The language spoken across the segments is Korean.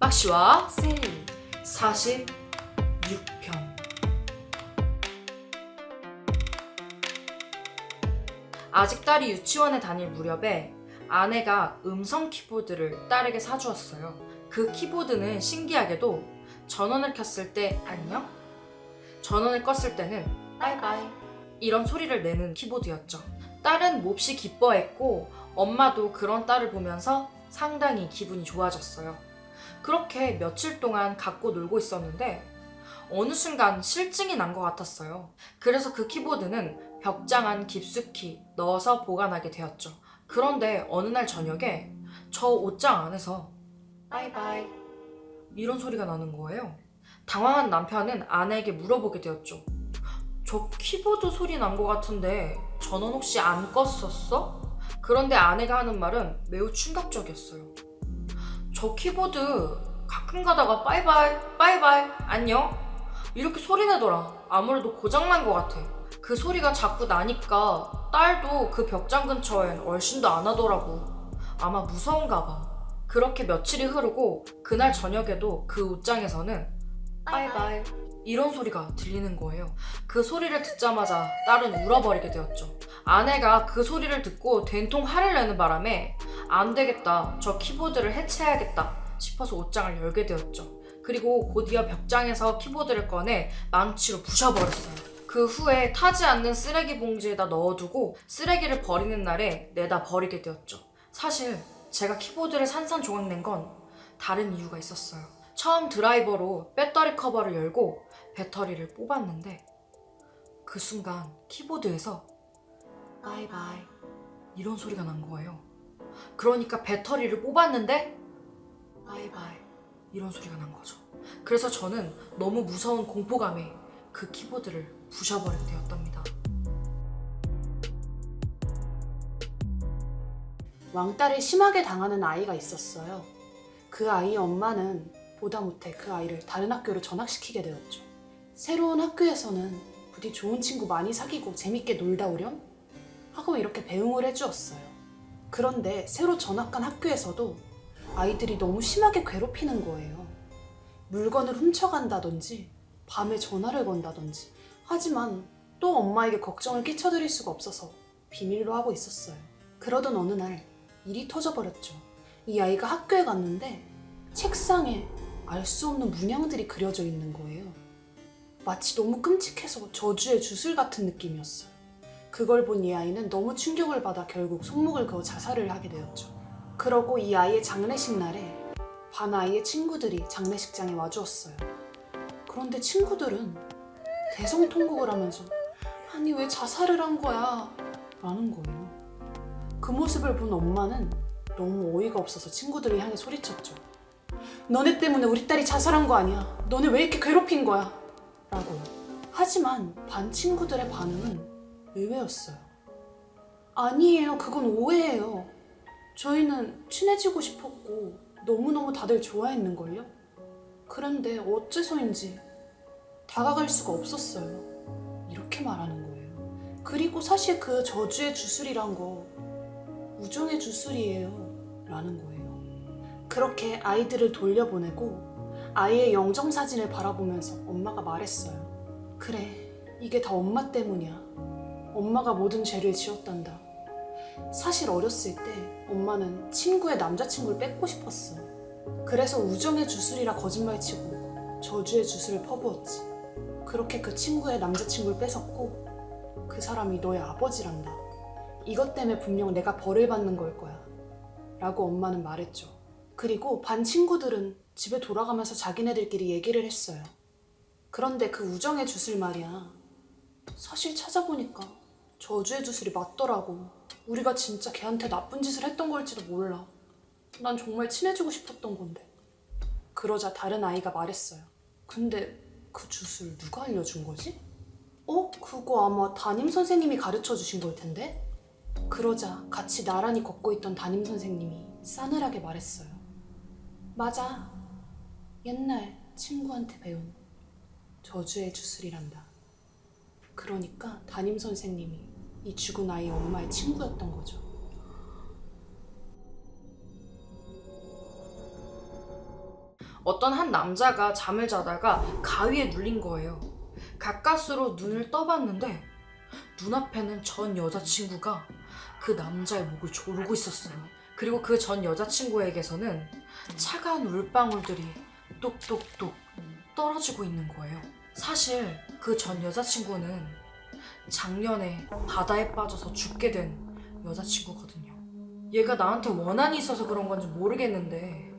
박씨와 셀리 46편. 아직 딸이 유치원에 다닐 무렵에 아내가 음성 키보드를 딸에게 사주었어요. 그 키보드는 신기하게도 전원을 켰을 때 안녕? 전원을 껐을 때는 바이바이 이런 소리를 내는 키보드였죠. 딸은 몹시 기뻐했고 엄마도 그런 딸을 보면서 상당히 기분이 좋아졌어요. 그렇게 며칠 동안 갖고 놀고 있었는데 어느 순간 실증이 난 것 같았어요. 그래서 그 키보드는 벽장 안 깊숙이 넣어서 보관하게 되었죠. 그런데 어느 날 저녁에 저 옷장 안에서 바이바이 이런 소리가 나는 거예요. 당황한 남편은 아내에게 물어보게 되었죠. 저 키보드 소리 난 것 같은데 전원 혹시 안 껐었어? 그런데 아내가 하는 말은 매우 충격적이었어요. 저 키보드 가끔 가다가 빠이바이 빠이바이 안녕 이렇게 소리 내더라. 아무래도 고장난 것 같아. 그 소리가 자꾸 나니까 딸도 그 벽장 근처엔 얼씬도 안 하더라고. 아마 무서운가 봐. 그렇게 며칠이 흐르고 그날 저녁에도 그 옷장에서는 빠이바이 이런 소리가 들리는 거예요. 그 소리를 듣자마자 딸은 울어버리게 되었죠. 아내가 그 소리를 듣고 된통 화를 내는 바람에 안 되겠다, 저 키보드를 해체해야겠다 싶어서 옷장을 열게 되었죠. 그리고 곧이어 벽장에서 키보드를 꺼내 망치로 부셔버렸어요. 그 후에 타지 않는 쓰레기 봉지에다 넣어두고 쓰레기를 버리는 날에 내다 버리게 되었죠. 사실 제가 키보드를 산산조각 낸 건 다른 이유가 있었어요. 처음 드라이버로 배터리 커버를 열고 배터리를 뽑았는데 그 순간 키보드에서 바이바이 이런 소리가 난 거예요. 그러니까 배터리를 뽑았는데 바이바이 이런 소리가 난 거죠. 그래서 저는 너무 무서운 공포감에 그 키보드를 부셔버리게 되었답니다. 왕따를 심하게 당하는 아이가 있었어요. 그 아이의 엄마는 보다 못해 그 아이를 다른 학교로 전학시키게 되었죠. 새로운 학교에서는 부디 좋은 친구 많이 사귀고 재밌게 놀다 오렴? 하고 이렇게 배웅을 해주었어요. 그런데 새로 전학간 학교에서도 아이들이 너무 심하게 괴롭히는 거예요. 물건을 훔쳐간다든지 밤에 전화를 건다든지. 하지만 또 엄마에게 걱정을 끼쳐드릴 수가 없어서 비밀로 하고 있었어요. 그러던 어느 날 일이 터져버렸죠. 이 아이가 학교에 갔는데 책상에 알 수 없는 문양들이 그려져 있는 거예요. 마치 너무 끔찍해서 저주의 주술 같은 느낌이었어요. 그걸 본 이 아이는 너무 충격을 받아 결국 손목을 그어 자살을 하게 되었죠. 그러고 이 아이의 장례식 날에 반 아이의 친구들이 장례식장에 와주었어요. 그런데 친구들은 대성통곡을 하면서 아니 왜 자살을 한 거야? 라는 거예요. 그 모습을 본 엄마는 너무 어이가 없어서 친구들을 향해 소리쳤죠. 너네 때문에 우리 딸이 자살한 거 아니야. 너네 왜 이렇게 괴롭힌 거야? 라고요. 하지만 반 친구들의 반응은 의외였어요. 아니에요. 그건 오해예요. 저희는 친해지고 싶었고 너무너무 다들 좋아했는걸요? 그런데 어째서인지 다가갈 수가 없었어요. 이렇게 말하는 거예요. 그리고 사실 그 저주의 주술이란 거 우정의 주술이에요. 라는 거예요. 그렇게 아이들을 돌려보내고 아이의 영정사진을 바라보면서 엄마가 말했어요. 그래, 이게 다 엄마 때문이야. 엄마가 모든 죄를 지었단다. 사실 어렸을 때 엄마는 친구의 남자친구를 뺏고 싶었어. 그래서 우정의 주술이라 거짓말치고 저주의 주술을 퍼부었지. 그렇게 그 친구의 남자친구를 뺏었고 그 사람이 너의 아버지란다. 이것 때문에 분명 내가 벌을 받는 걸 거야. 라고 엄마는 말했죠. 그리고 반 친구들은 집에 돌아가면서 자기네들끼리 얘기를 했어요. 그런데 그 우정의 주술 말이야. 사실 찾아보니까 저주의 주술이 맞더라고. 우리가 진짜 걔한테 나쁜 짓을 했던 걸지도 몰라. 난 정말 친해지고 싶었던 건데. 그러자 다른 아이가 말했어요. 근데 그 주술 누가 알려준 거지? 그거 아마 담임 선생님이 가르쳐 주신 걸 텐데? 그러자 같이 나란히 걷고 있던 담임 선생님이 싸늘하게 말했어요. 맞아. 옛날 친구한테 배운 저주의 주술이란다. 그러니까 담임 선생님이 이 죽은 아이의 엄마의 친구였던 거죠. 어떤 한 남자가 잠을 자다가 가위에 눌린 거예요. 가까스로 눈을 떠봤는데 눈앞에는 전 여자친구가 그 남자의 목을 조르고 있었어요. 그리고 그 전 여자친구에게서는 차가운 물방울들이 똑똑똑 떨어지고 있는 거예요. 사실 그 전 여자친구는 작년에 바다에 빠져서 죽게 된 여자친구거든요. 얘가 나한테 원한이 있어서 그런 건지 모르겠는데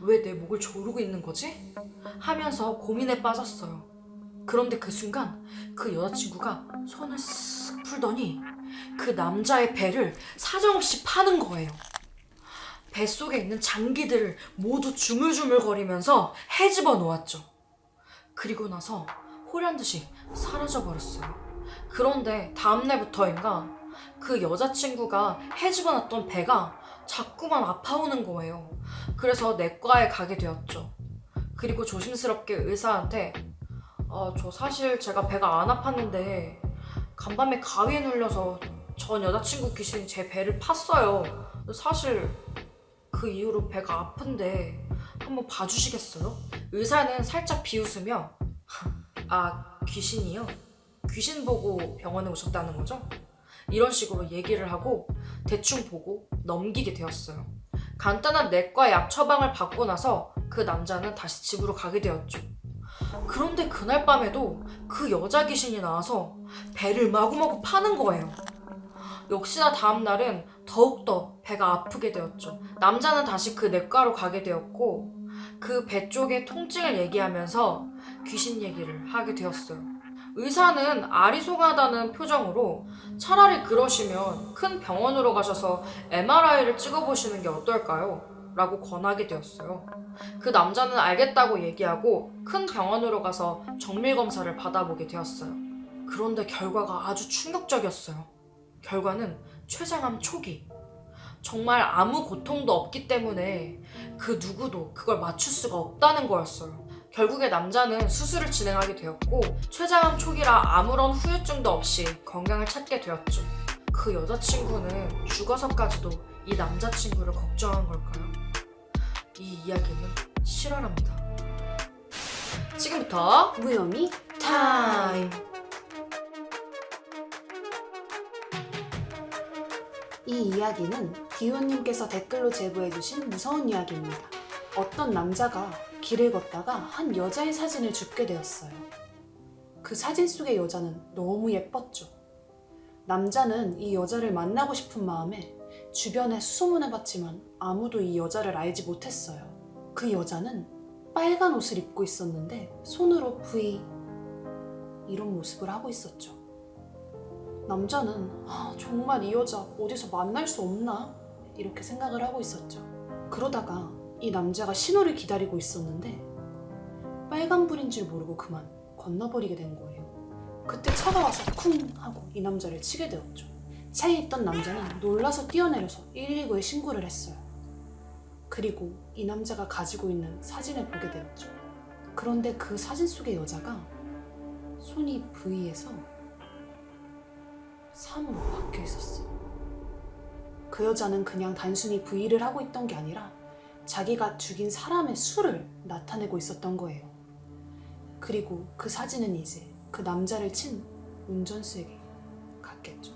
왜 내 목을 조르고 있는 거지? 하면서 고민에 빠졌어요. 그런데 그 순간 그 여자친구가 손을 쓱 풀더니 그 남자의 배를 사정없이 파는 거예요. 뱃속에 있는 장기들을 모두 주물주물거리면서 헤집어 놓았죠. 그리고 나서 호련듯이 사라져버렸어요. 그런데 다음날부터인가 그 여자친구가 헤집어놨던 배가 자꾸만 아파오는 거예요. 그래서 내과에 가게 되었죠. 그리고 조심스럽게 의사한테 저 사실 제가 배가 안 아팠는데 간밤에 가위에 눌려서 전 여자친구 귀신이 제 배를 팠어요. 사실 그 이후로 배가 아픈데 한번 봐주시겠어요? 의사는 살짝 비웃으며 귀신이요? 귀신 보고 병원에 오셨다는 거죠? 이런 식으로 얘기를 하고 대충 보고 넘기게 되었어요. 간단한 내과 약 처방을 받고 나서 그 남자는 다시 집으로 가게 되었죠. 그런데 그날 밤에도 그 여자 귀신이 나와서 배를 마구마구 파는 거예요. 역시나 다음날은 더욱더 배가 아프게 되었죠. 남자는 다시 그 내과로 가게 되었고 그 배 쪽의 통증을 얘기하면서 귀신 얘기를 하게 되었어요. 의사는 아리송하다는 표정으로 차라리 그러시면 큰 병원으로 가셔서 MRI를 찍어보시는 게 어떨까요? 라고 권하게 되었어요. 그 남자는 알겠다고 얘기하고 큰 병원으로 가서 정밀검사를 받아보게 되었어요. 그런데 결과가 아주 충격적이었어요. 결과는 췌장암 초기. 정말 아무 고통도 없기 때문에 그 누구도 그걸 맞출 수가 없다는 거였어요. 결국에 남자는 수술을 진행하게 되었고 췌장암 초기라 아무런 후유증도 없이 건강을 찾게 되었죠. 그 여자친구는 죽어서까지도 이 남자친구를 걱정한 걸까요? 이 이야기는 실화랍니다. 지금부터 무혐의 타임! 이 이야기는 디오님께서 댓글로 제보해주신 무서운 이야기입니다. 어떤 남자가 길을 걷다가 한 여자의 사진을 줍게 되었어요. 그 사진 속의 여자는 너무 예뻤죠. 남자는 이 여자를 만나고 싶은 마음에 주변에 수소문해봤지만 아무도 이 여자를 알지 못했어요. 그 여자는 빨간 옷을 입고 있었는데 손으로 V 이런 모습을 하고 있었죠. 남자는 정말 이 여자 어디서 만날 수 없나? 이렇게 생각을 하고 있었죠. 그러다가 이 남자가 신호를 기다리고 있었는데 빨간불인 줄 모르고 그만 건너버리게 된 거예요. 그때 차가 와서 쿵 하고 이 남자를 치게 되었죠. 차에 있던 남자는 놀라서 뛰어내려서 119에 신고를 했어요. 그리고 이 남자가 가지고 있는 사진을 보게 되었죠. 그런데 그 사진 속의 여자가 손이 V에서 3으로 바뀌어 있었어요. 그 여자는 그냥 단순히 V를 하고 있던 게 아니라 자기가 죽인 사람의 수를 나타내고 있었던 거예요. 그리고 그 사진은 이제 그 남자를 친 운전수에게 갔겠죠.